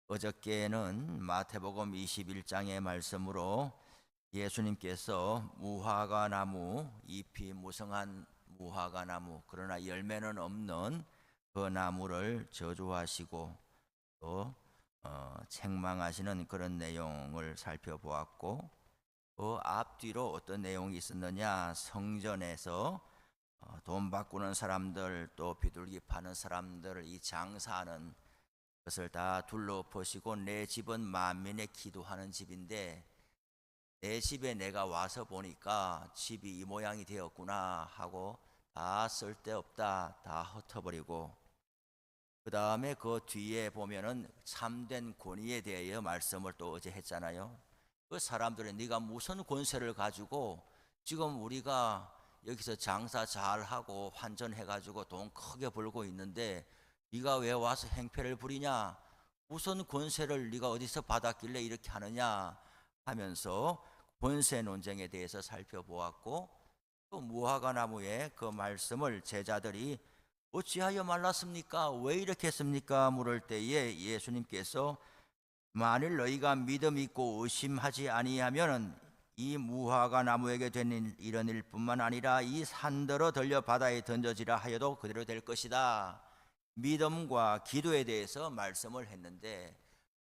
어저께는 마태복음 21장의 말씀으로 예수님께서 무화과 나무, 잎이 무성한 무화과 나무, 그러나 열매는 없는 그 나무를 저주하시고 또 책망하시는 그런 내용을 살펴보았고, 그 앞뒤로 어떤 내용이 있었느냐, 성전에서 돈 바꾸는 사람들, 또 비둘기 파는 사람들, 이 장사하는 것을 다 둘러보시고, 내 집은 만민의 기도하는 집인데 내 집에 내가 와서 보니까 집이 이 모양이 되었구나 하고 다 쓸데없다, 다 흩어버리고, 그 다음에 그 뒤에 보면은 참된 권위에 대하여 말씀을 또 어제 했잖아요. 그 사람들은 네가 무슨 권세를 가지고 지금 우리가 여기서 장사 잘하고 환전해가지고 돈 크게 벌고 있는데 네가 왜 와서 행패를 부리냐, 무슨 권세를 네가 어디서 받았길래 이렇게 하느냐 하면서 권세 논쟁에 대해서 살펴보았고, 또 무화과 나무의 그 말씀을 제자들이 어찌하여 말랐습니까? 왜 이렇게 했습니까? 물을 때에 예수님께서 만일 너희가 믿음 있고 의심하지 아니하면 이 무화과 나무에게 된 이런 일뿐만 아니라 이 산더러 들려 바다에 던져지라 하여도 그대로 될 것이다. 믿음과 기도에 대해서 말씀을 했는데,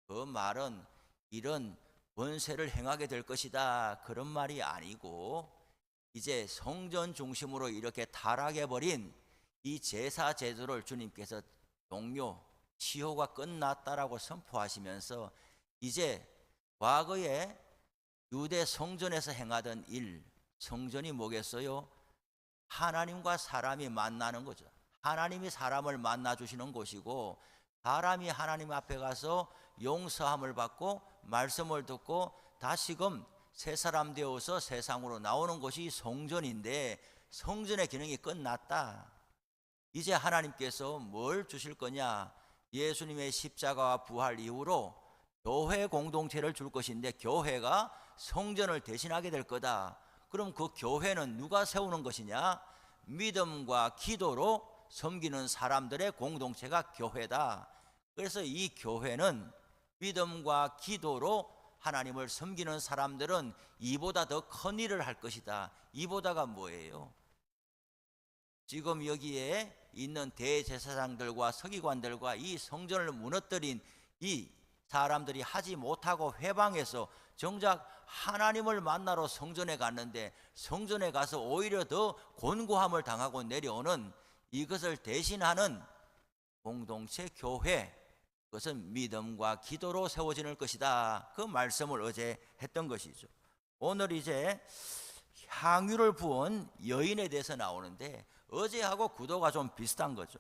그 말은 이런 권세를 행하게 될 것이다, 그런 말이 아니고, 이제 성전 중심으로 이렇게 타락해버린 이 제사 제도를 주님께서 종료, 치호가 끝났다라고 선포하시면서 이제 과거에 유대 성전에서 행하던 일, 성전이 뭐겠어요? 하나님과 사람이 만나는 거죠. 하나님이 사람을 만나 주시는 곳이고, 사람이 하나님 앞에 가서 용서함을 받고 말씀을 듣고 다시금 새 사람 되어서 세상으로 나오는 곳이 성전인데, 성전의 기능이 끝났다. 이제 하나님께서 뭘 주실 거냐? 예수님의 십자가와 부활 이후로 교회 공동체를 줄 것인데, 교회가 성전을 대신하게 될 거다. 그럼 그 교회는 누가 세우는 것이냐? 믿음과 기도로 섬기는 사람들의 공동체가 교회다. 그래서 이 교회는 믿음과 기도로 하나님을 섬기는 사람들은 이보다 더 큰 일을 할 것이다. 이보다가 뭐예요? 지금 여기에 있는 대제사장들과 서기관들과 이 성전을 무너뜨린 이 사람들이 하지 못하고 회방해서 정작 하나님을 만나러 성전에 갔는데, 성전에 가서 오히려 더 곤고함을 당하고 내려오는 이것을 대신하는 공동체 교회, 그것은 믿음과 기도로 세워지는 것이다. 그 말씀을 어제 했던 것이죠. 오늘 이제 향유를 부은 여인에 대해서 나오는데, 어제하고 구도가 좀 비슷한 거죠.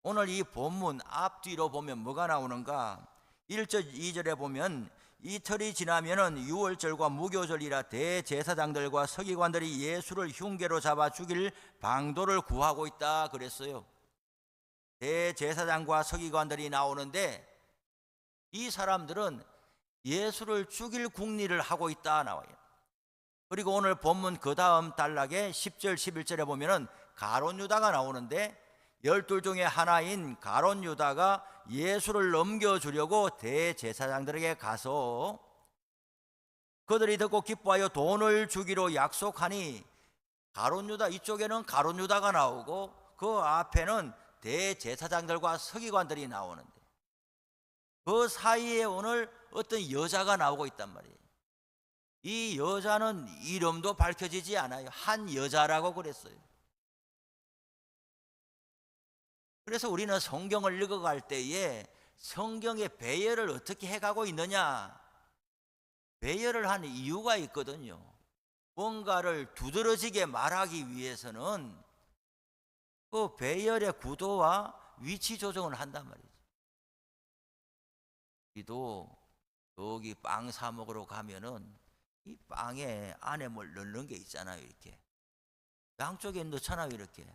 오늘 이 본문 앞뒤로 보면 뭐가 나오는가? 1절 2절에 보면 이틀이 지나면은 유월절과 무교절이라 대제사장들과 서기관들이 예수를 흉계로 잡아 죽일 방도를 구하고 있다 그랬어요. 대제사장과 서기관들이 나오는데 이 사람들은 예수를 죽일 궁리를 하고 있다 나와요. 그리고 오늘 본문 그 다음 단락에 10절 11절에 보면은 가룟 유다가 나오는데, 12 중에 하나인 가룟 유다가 예수를 넘겨주려고 대제사장들에게 가서 그들이 듣고 기뻐하여 돈을 주기로 약속하니, 가룟 유다, 이쪽에는 가룟 유다가 나오고 그 앞에는 대제사장들과 서기관들이 나오는데, 그 사이에 오늘 어떤 여자가 나오고 있단 말이에요. 이 여자는 이름도 밝혀지지 않아요. 한 여자라고 그랬어요. 그래서 우리는 성경을 읽어갈 때에 성경의 배열을 어떻게 해가고 있느냐, 배열을 하는 이유가 있거든요. 뭔가를 두드러지게 말하기 위해서는 그 배열의 구도와 위치 조정을 한단 말이죠. 우리도 여기 빵 사 먹으러 가면은 이 빵에 안에 뭘 넣는 게 있잖아요. 이렇게 양쪽에 넣잖아요. 이렇게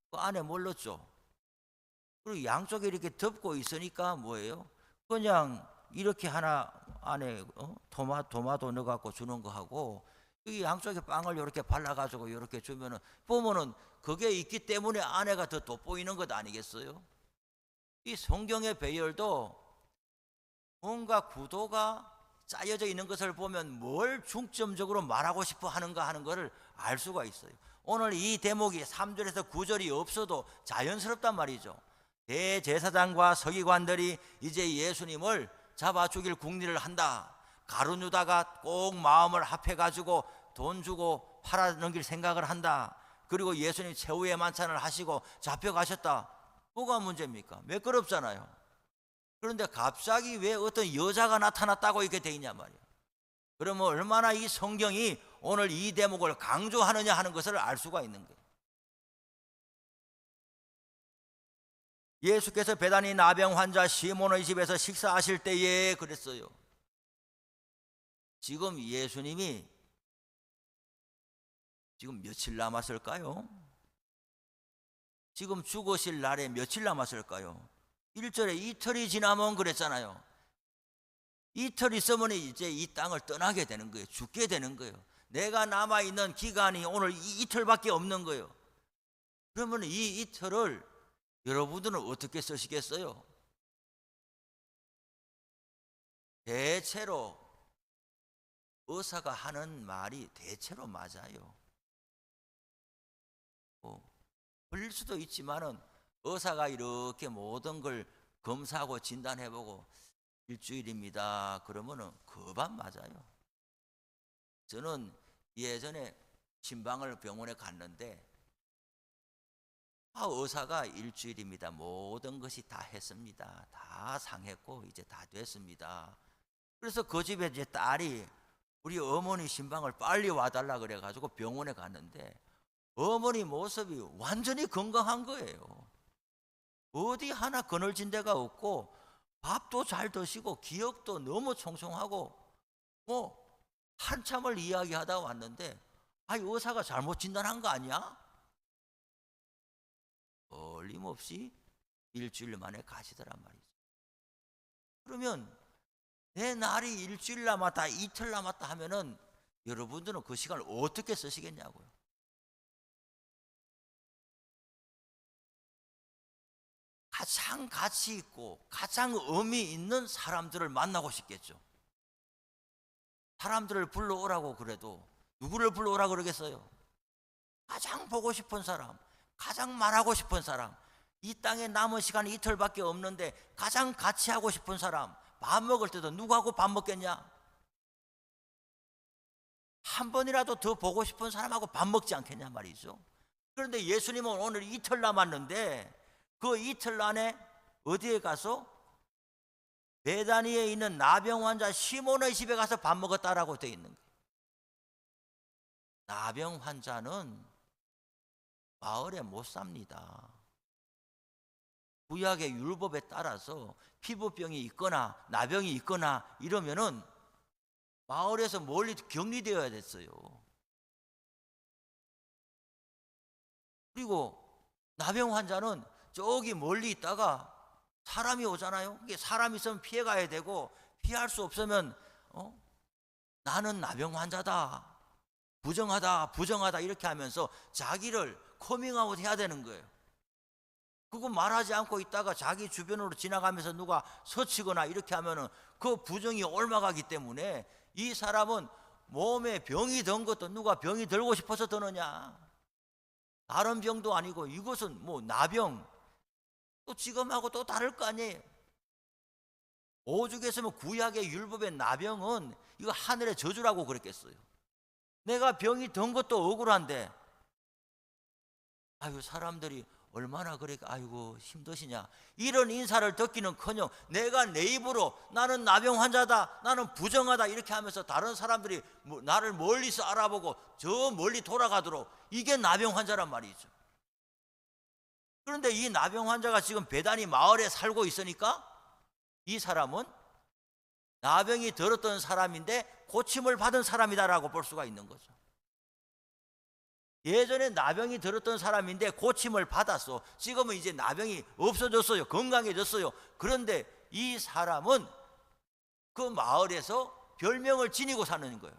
그 안에 뭘 넣죠? 그리고 양쪽에 이렇게 덮고 있으니까 뭐예요? 그냥 이렇게 하나 안에 토마토 넣어갖고 주는 거하고, 이 양쪽에 빵을 이렇게 발라가지고 이렇게 주면은 보면은 그게 있기 때문에 안에가 더 돋보이는 것 아니겠어요? 이 성경의 배열도 뭔가 구도가 짜여져 있는 것을 보면 뭘 중점적으로 말하고 싶어 하는가 하는 것을 알 수가 있어요. 오늘 이 대목이 3절에서 9절이 없어도 자연스럽단 말이죠. 대제사장과 서기관들이 이제 예수님을 잡아 죽일 궁리를 한다. 가룟유다가 꼭 마음을 합해가지고 돈 주고 팔아넘길 생각을 한다. 그리고 예수님 최후의 만찬을 하시고 잡혀가셨다. 뭐가 문제입니까? 매끄럽잖아요. 그런데 갑자기 왜 어떤 여자가 나타났다고 이렇게 돼 있냐 말이에요. 그러면 얼마나 이 성경이 오늘 이 대목을 강조하느냐 하는 것을 알 수가 있는 거예요. 예수께서 베다니 나병 환자 시몬의 집에서 식사하실 때에 그랬어요. 지금 예수님이 지금 며칠 남았을까요? 지금 죽으실 날에 며칠 남았을까요? 1절에 이틀이 지나면 그랬잖아요. 이틀 있으면 이제 이 땅을 떠나게 되는 거예요. 죽게 되는 거예요. 내가 남아있는 기간이 오늘 이 이틀밖에 없는 거예요. 그러면 이 이틀을 여러분들은 어떻게 쓰시겠어요? 대체로 의사가 하는 말이 대체로 맞아요. 걸릴 수도 있지만은 의사가 이렇게 모든 걸 검사하고 진단해보고 일주일입니다. 그러면은 거반 맞아요. 저는 예전에 신방을 병원에 갔는데 의사가 일주일입니다. 모든 것이 다 했습니다. 다 상했고 이제 다 됐습니다. 그래서 그 집에 이제 딸이 우리 어머니 신방을 빨리 와달라 그래가지고 병원에 갔는데 어머니 모습이 완전히 건강한 거예요. 어디 하나 그늘진 데가 없고 밥도 잘 드시고 기억도 너무 총총하고 한참을 이야기하다 왔는데 의사가 잘못 진단한 거 아니야? 어림없이 일주일 만에 가시더란 말이죠. 그러면 내 날이 일주일 남았다 이틀 남았다 하면은 여러분들은 그 시간을 어떻게 쓰시겠냐고요. 가장 가치 있고 가장 의미 있는 사람들을 만나고 싶겠죠. 사람들을 불러오라고 그래도 누구를 불러오라고 그러겠어요? 가장 보고 싶은 사람, 가장 말하고 싶은 사람, 이 땅에 남은 시간이 이틀밖에 없는데 가장 같이 하고 싶은 사람, 밥 먹을 때도 누구하고 밥 먹겠냐? 한 번이라도 더 보고 싶은 사람하고 밥 먹지 않겠냐 말이죠. 그런데 예수님은 오늘 이틀 남았는데 그 이틀 안에 어디에 가서 베다니에 있는 나병 환자 시몬의 집에 가서 밥 먹었다라고 되어 있는 거예요. 나병 환자는 마을에 못 삽니다. 구약의 율법에 따라서 피부병이 있거나 나병이 있거나 이러면은 마을에서 멀리 격리되어야 됐어요. 그리고 나병 환자는 저기 멀리 있다가 사람이 오잖아요. 이게 사람 있으면 피해가야 되고 피할 수 없으면 나는 나병 환자다, 부정하다 이렇게 하면서 자기를 커밍아웃 해야 되는 거예요. 그거 말하지 않고 있다가 자기 주변으로 지나가면서 누가 서치거나 이렇게 하면은 그 부정이 옮아가기 때문에 이 사람은 몸에 병이 든 것도 누가 병이 들고 싶어서 드느냐, 다른 병도 아니고 이것은 나병, 또 지금하고 또 다를 거 아니에요. 오죽했으면 구약의 율법의 나병은 이거 하늘의 저주라고 그랬겠어요. 내가 병이 든 것도 억울한데 사람들이 얼마나 아이고 힘드시냐 이런 인사를 듣기는커녕 내가 내 입으로 나는 나병 환자다, 나는 부정하다 이렇게 하면서 다른 사람들이 나를 멀리서 알아보고 저 멀리 돌아가도록, 이게 나병 환자란 말이죠. 그런데 이 나병 환자가 지금 베다니 마을에 살고 있으니까 이 사람은 나병이 들었던 사람인데 고침을 받은 사람이다라고 볼 수가 있는 거죠. 예전에 나병이 들었던 사람인데 고침을 받았어. 지금은 이제 나병이 없어졌어요. 건강해졌어요. 그런데 이 사람은 그 마을에서 별명을 지니고 사는 거예요.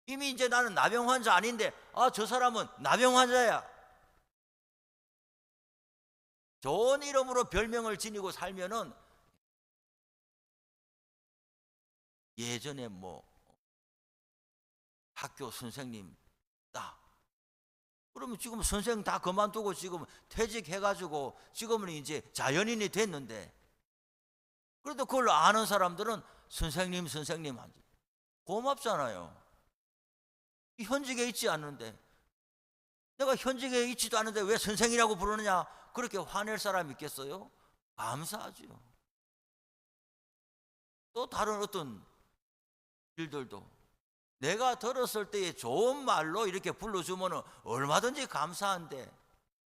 이미 이제 나는 나병 환자 아닌데 저 사람은 나병 환자야. 좋은 이름으로 별명을 지니고 살면은 예전에 뭐 학교 선생님다. 그러면 지금 선생 다 그만두고 지금 퇴직해가지고 지금은 이제 자연인이 됐는데, 그래도 그걸 아는 사람들은 선생님 하지. 고맙잖아요. 현직에 있지 않는데, 내가 현직에 있지도 않은데 왜 선생이라고 부르느냐, 그렇게 화낼 사람이 있겠어요? 감사하죠. 또 다른 어떤 일들도 내가 들었을 때에 좋은 말로 이렇게 불러주면 얼마든지 감사한데,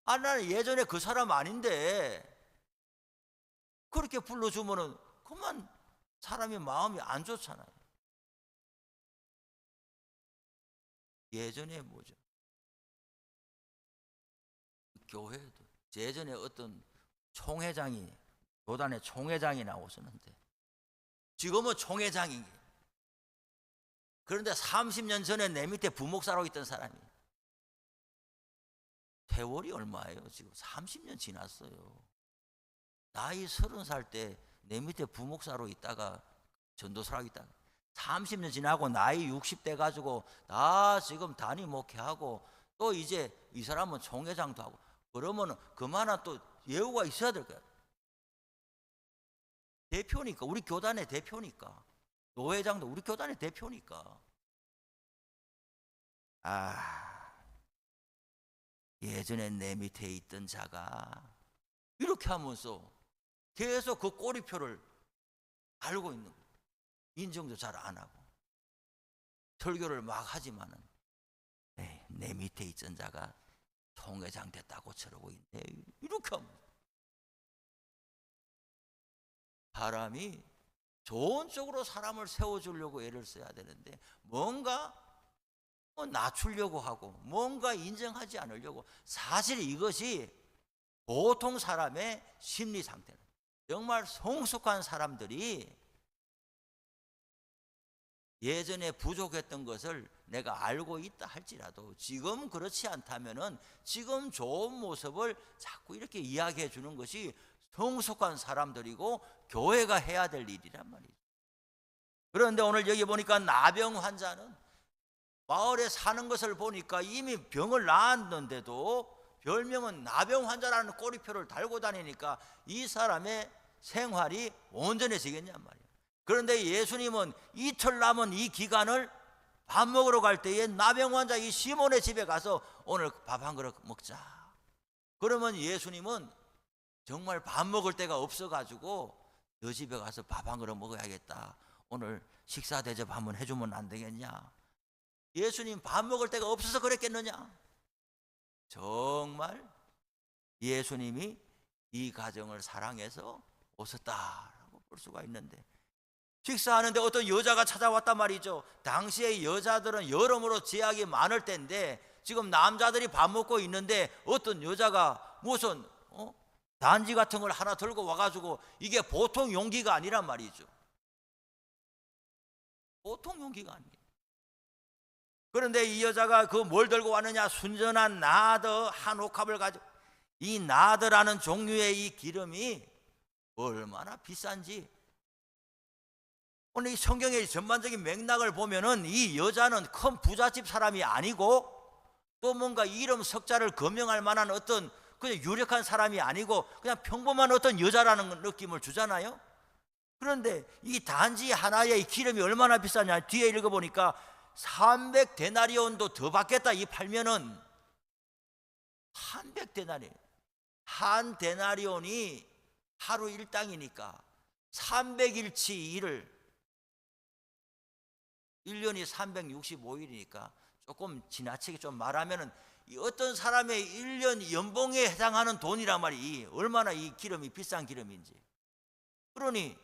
나는 예전에 그 사람 아닌데 그렇게 불러주면 그만 사람이 마음이 안 좋잖아요. 예전에 뭐죠? 교회도 예전에 어떤 총회장이, 교단의 총회장이 나오셨는데 지금은 총회장이, 그런데 30년 전에 내 밑에 부목사로 있던 사람이, 세월이 얼마예요? 지금 30년 지났어요. 나이 30살 때 내 밑에 부목사로 있다가 전도사로 있다가 30년 지나고 나이 60대 가지고 나 지금 단위 목회하고 또 이제 이 사람은 총회장도 하고, 그러면 그만한 또 예우가 있어야 될 거야. 대표니까, 우리 교단의 대표니까, 노회장도 우리 교단의 대표니까. 예전에 내 밑에 있던 자가 이렇게 하면서 계속 그 꼬리표를 알고 있는 거예요. 인정도 잘 안 하고 설교를 막 하지만은 내 밑에 있던 자가 총회장 됐다고 저러고 있네, 이렇게 하면 사람이 좋은 쪽으로 사람을 세워주려고 애를 써야 되는데 뭔가 낮추려고 하고 뭔가 인정하지 않으려고, 사실 이것이 보통 사람의 심리 상태는, 정말 성숙한 사람들이 예전에 부족했던 것을 내가 알고 있다 할지라도 지금 그렇지 않다면은 지금 좋은 모습을 자꾸 이렇게 이야기해 주는 것이 성숙한 사람들이고 교회가 해야 될 일이란 말이죠. 그런데 오늘 여기 보니까 나병 환자는 마을에 사는 것을 보니까 이미 병을 낳았는데도 별명은 나병 환자라는 꼬리표를 달고 다니니까 이 사람의 생활이 온전해지겠냔 말이에요. 그런데 예수님은 이틀 남은 이 기간을 밥 먹으러 갈 때에 나병 환자 이 시몬의 집에 가서 오늘 밥 한 그릇 먹자. 그러면 예수님은 정말 밥 먹을 데가 없어가지고 너 집에 가서 밥 한 그릇 먹어야겠다, 오늘 식사 대접 한번 해주면 안 되겠냐. 예수님 밥 먹을 데가 없어서 그랬겠느냐? 정말 예수님이 이 가정을 사랑해서 오셨다라고 볼 수가 있는데, 식사하는데 어떤 여자가 찾아왔단 말이죠. 당시의 여자들은 여러모로 제약이 많을 때인데 지금 남자들이 밥 먹고 있는데 어떤 여자가 무슨 단지 같은 걸 하나 들고 와가지고, 이게 보통 용기가 아니란 말이죠. 보통 용기가 아니에요. 그런데 이 여자가 그 뭘 들고 왔느냐, 순전한 나드 한 옥합을 가지고, 이 나드라는 종류의 이 기름이 얼마나 비싼지 오늘 이 성경의 전반적인 맥락을 보면은 이 여자는 큰 부잣집 사람이 아니고 또 뭔가 이름 석자를 거명할 만한 어떤 그냥 유력한 사람이 아니고 그냥 평범한 어떤 여자라는 느낌을 주잖아요. 그런데 이 단지 하나의 이 기름이 얼마나 비싸냐, 뒤에 읽어보니까 300데나리온도 더 받겠다. 이 팔면은 300데나리온, 한 데나리온이 하루 일당이니까 300일치 일을, 1년이 365일이니까 조금 지나치게 좀 말하면은 어떤 사람의 1년 연봉에 해당하는 돈이란 말이 얼마나 이 기름이 비싼 기름인지. 그러니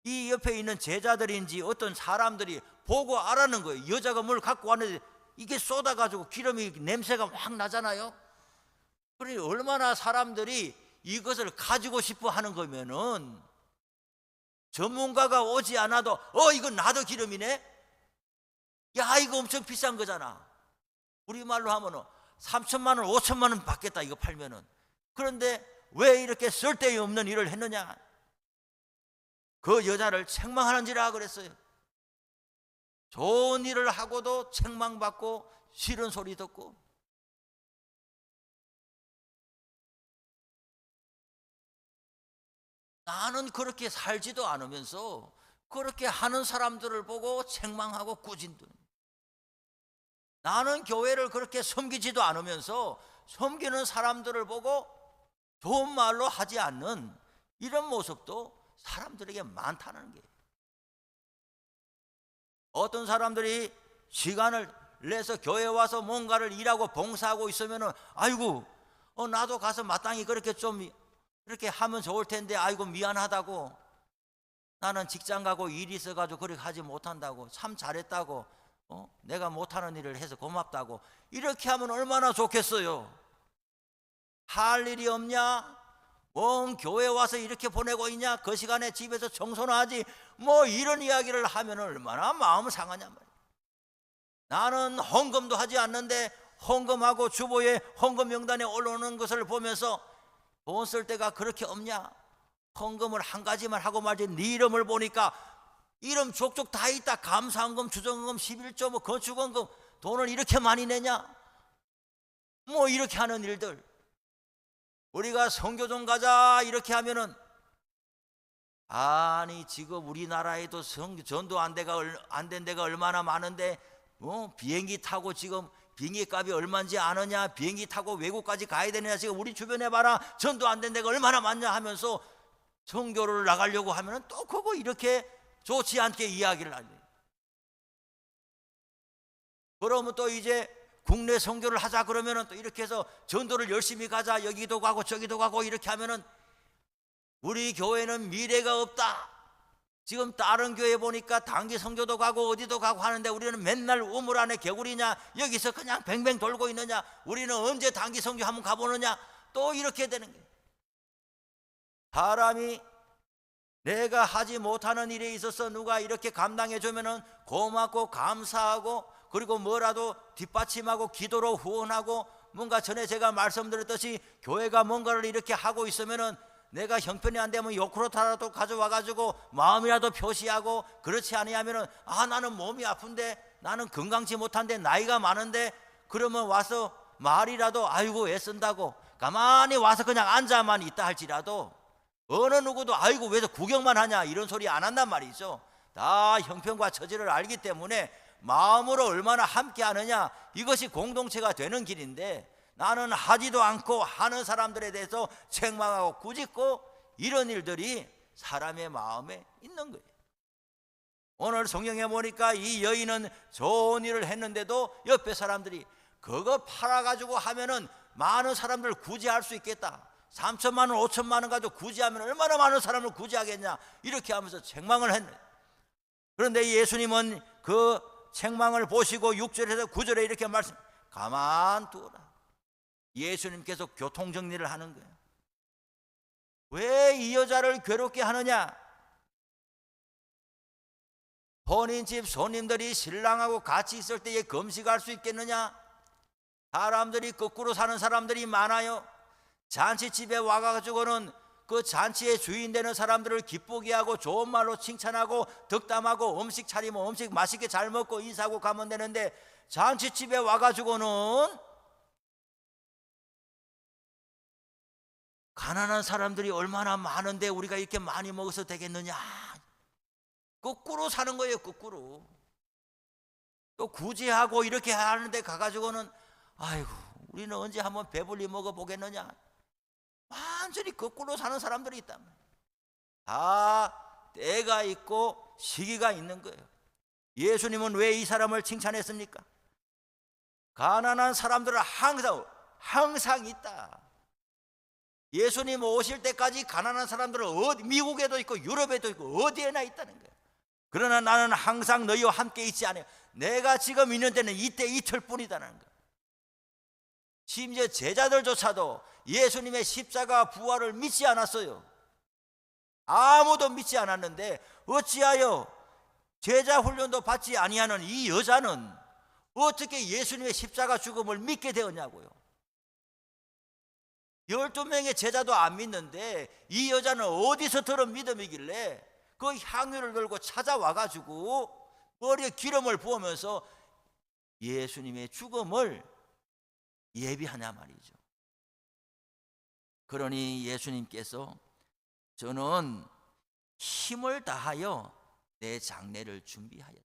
이 옆에 있는 제자들인지 어떤 사람들이 보고 알아는 거예요. 여자가 뭘 갖고 왔는데 이게 쏟아가지고 기름이 냄새가 확 나잖아요. 그러니 얼마나 사람들이 이것을 가지고 싶어 하는 거면은 전문가가 오지 않아도 이건 나도 기름이네, 야 이거 엄청 비싼 거잖아, 우리말로 하면은 3천만 원 5천만 원 받겠다 이거 팔면은. 그런데 왜 이렇게 쓸데없는 일을 했느냐, 그 여자를 책망하는지라 그랬어요. 좋은 일을 하고도 책망받고 싫은 소리 듣고, 나는 그렇게 살지도 않으면서 그렇게 하는 사람들을 보고 책망하고 꾸짖는, 나는 교회를 그렇게 섬기지도 않으면서 섬기는 사람들을 보고 좋은 말로 하지 않는 이런 모습도 사람들에게 많다는 게, 어떤 사람들이 시간을 내서 교회에 와서 뭔가를 일하고 봉사하고 있으면은 아이고 나도 가서 마땅히 그렇게 좀 이렇게 하면 좋을 텐데 아이고 미안하다고, 나는 직장 가고 일이 있어가지고 그렇게 하지 못한다고, 참 잘했다고, 내가 못하는 일을 해서 고맙다고, 이렇게 하면 얼마나 좋겠어요. 할 일이 없냐? 뭔 교회 와서 이렇게 보내고 있냐? 그 시간에 집에서 청소나 하지, 뭐 이런 이야기를 하면 얼마나 마음 상하냐 말이야. 나는 헌금도 하지 않는데 헌금하고 주보에 헌금 명단에 올라오는 것을 보면서 돈 쓸 데가 그렇게 없냐? 헌금을 한 가지만 하고 말지, 네 이름을 보니까 이름 족족 다 있다. 감사헌금, 주정헌금, 11조, 뭐 건축헌금, 돈을 이렇게 많이 내냐? 뭐 이렇게 하는 일들, 우리가 선교 좀 가자 이렇게 하면은, 아니 지금 우리나라에도 전도 안 된 데가 얼마나 많은데 비행기 타고 지금 비행기 값이 얼마인지 아느냐? 비행기 타고 외국까지 가야 되느냐? 지금 우리 주변에 봐라, 전도 안 된 데가 얼마나 많냐 하면서 선교를 나가려고 하면은 또 그거 이렇게 좋지 않게 이야기를 하네. 그러면 또 이제 국내 선교를 하자 그러면은 또 이렇게 해서 전도를 열심히 가자, 여기도 가고 저기도 가고 이렇게 하면은 우리 교회는 미래가 없다. 지금 다른 교회 보니까 단기 선교도 가고 어디도 가고 하는데 우리는 맨날 우물 안에 개구리냐, 여기서 그냥 뱅뱅 돌고 있느냐, 우리는 언제 단기 선교 한번 가보느냐, 또 이렇게 되는 거예요. 사람이 내가 하지 못하는 일에 있어서 누가 이렇게 감당해 주면은 고맙고 감사하고, 그리고 뭐라도 뒷받침하고 기도로 후원하고, 뭔가 전에 제가 말씀드렸듯이 교회가 뭔가를 이렇게 하고 있으면은 내가 형편이 안 되면 요크로타라도 가져와 가지고 마음이라도 표시하고, 그렇지 아니하면은 나는 몸이 아픈데, 나는 건강치 못한데, 나이가 많은데, 그러면 와서 말이라도 아이고 애쓴다고 가만히 와서 그냥 앉아만 있다 할지라도 어느 누구도 아이고 왜 구경만 하냐 이런 소리 안 한단 말이죠. 다 형편과 처지를 알기 때문에 마음으로 얼마나 함께 하느냐, 이것이 공동체가 되는 길인데, 나는 하지도 않고 하는 사람들에 대해서 책망하고 꾸짖고, 이런 일들이 사람의 마음에 있는 거예요. 오늘 성경에 보니까 이 여인은 좋은 일을 했는데도 옆에 사람들이 그거 팔아가지고 하면은 많은 사람들을 구제할 수 있겠다, 3천만 원 5천만 원 가지고 구제하면 얼마나 많은 사람을 구제하겠냐, 이렇게 하면서 책망을 했네. 그런데 예수님은 그 책망을 보시고 6절에서 9절에 이렇게 말씀, 가만두어라. 예수님께서 교통정리를 하는 거예요. 왜 이 여자를 괴롭게 하느냐? 본인 집 손님들이 신랑하고 같이 있을 때에 금식할 수 있겠느냐? 사람들이 거꾸로 사는 사람들이 많아요. 잔치집에 와가지고는 그 잔치의 주인 되는 사람들을 기쁘게 하고 좋은 말로 칭찬하고 덕담하고 음식 차리면 음식 맛있게 잘 먹고 인사하고 가면 되는데, 잔치집에 와가지고는 가난한 사람들이 얼마나 많은데 우리가 이렇게 많이 먹어서 되겠느냐, 거꾸로 사는 거예요. 거꾸로 또 구제하고 이렇게 하는데 가가지고는 아이고 우리는 언제 한번 배불리 먹어보겠느냐, 완전히 거꾸로 사는 사람들이 있단 말이에요. 다 때가 있고 시기가 있는 거예요. 예수님은 왜 이 사람을 칭찬했습니까? 가난한 사람들은 항상 있다. 예수님 오실 때까지 가난한 사람들은 미국에도 있고 유럽에도 있고 어디에나 있다는 거예요. 그러나 나는 항상 너희와 함께 있지 않아요. 내가 지금 있는 데는 이때 이틀 뿐이다는 거예요. 심지어 제자들조차도 예수님의 십자가 부활을 믿지 않았어요. 아무도 믿지 않았는데 어찌하여 제자 훈련도 받지 아니하는 이 여자는 어떻게 예수님의 십자가 죽음을 믿게 되었냐고요. 12명의 제자도 안 믿는데 이 여자는 어디서 들은 믿음이길래 그 향유를 들고 찾아와가지고 머리에 기름을 부으면서 예수님의 죽음을 예비하냐 말이죠. 그러니 예수님께서 저는 힘을 다하여 내 장례를 준비하였다.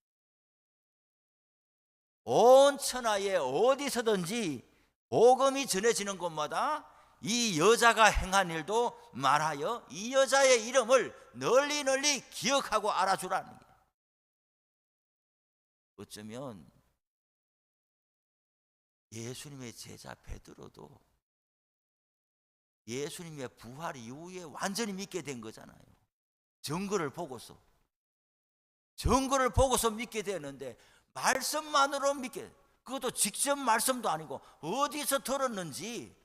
온 천하에 어디서든지 복음이 전해지는 곳마다 이 여자가 행한 일도 말하여 이 여자의 이름을 널리 널리 기억하고 알아주라는 거예요. 어쩌면 예수님의 제자 베드로도 예수님의 부활 이후에 완전히 믿게 된 거잖아요. 증거를 보고서 믿게 되는데, 말씀만으로 믿게, 그것도 직접 말씀도 아니고 어디서 들었는지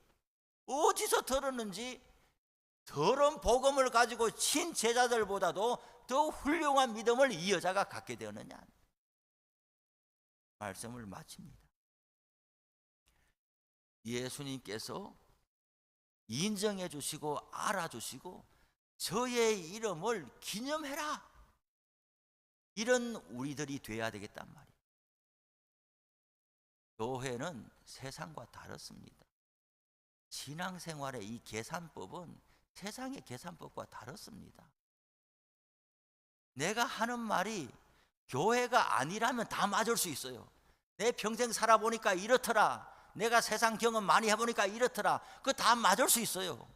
들은 복음을 가지고 친 제자들보다도 더 훌륭한 믿음을 이 여자가 갖게 되었느냐. 말씀을 마칩니다. 예수님께서 인정해 주시고 알아주시고 저의 이름을 기념해라, 이런 우리들이 돼야 되겠단 말이에요. 교회는 세상과 다릅니다. 신앙생활의 이 계산법은 세상의 계산법과 다릅니다. 내가 하는 말이 교회가 아니라면 다 맞을 수 있어요. 내 평생 살아보니까 이렇더라, 내가 세상 경험 많이 해보니까 이렇더라, 그거 다 맞을 수 있어요.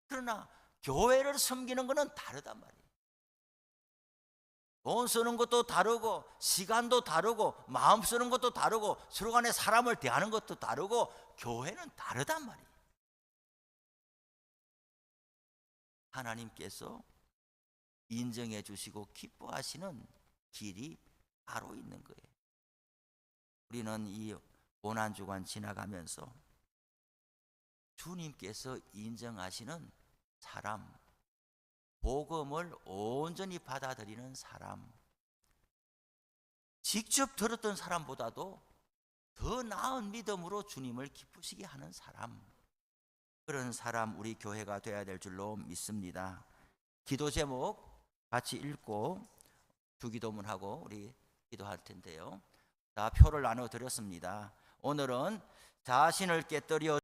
그러나 교회를 섬기는 것은 다르단 말이에요. 돈 쓰는 것도 다르고 시간도 다르고 마음 쓰는 것도 다르고 서로 간에 사람을 대하는 것도 다르고 교회는 다르단 말이에요. 하나님께서 인정해 주시고 기뻐하시는 길이 바로 있는 거예요. 우리는 이 고난주간 지나가면서 주님께서 인정하시는 사람, 복음을 온전히 받아들이는 사람, 직접 들었던 사람보다도 더 나은 믿음으로 주님을 기쁘시게 하는 사람, 그런 사람 우리 교회가 되어야 될 줄로 믿습니다. 기도 제목 같이 읽고 주기도문하고 우리 기도할 텐데요. 다 표를 나눠 드렸습니다. 오늘은 자신을 깨뜨려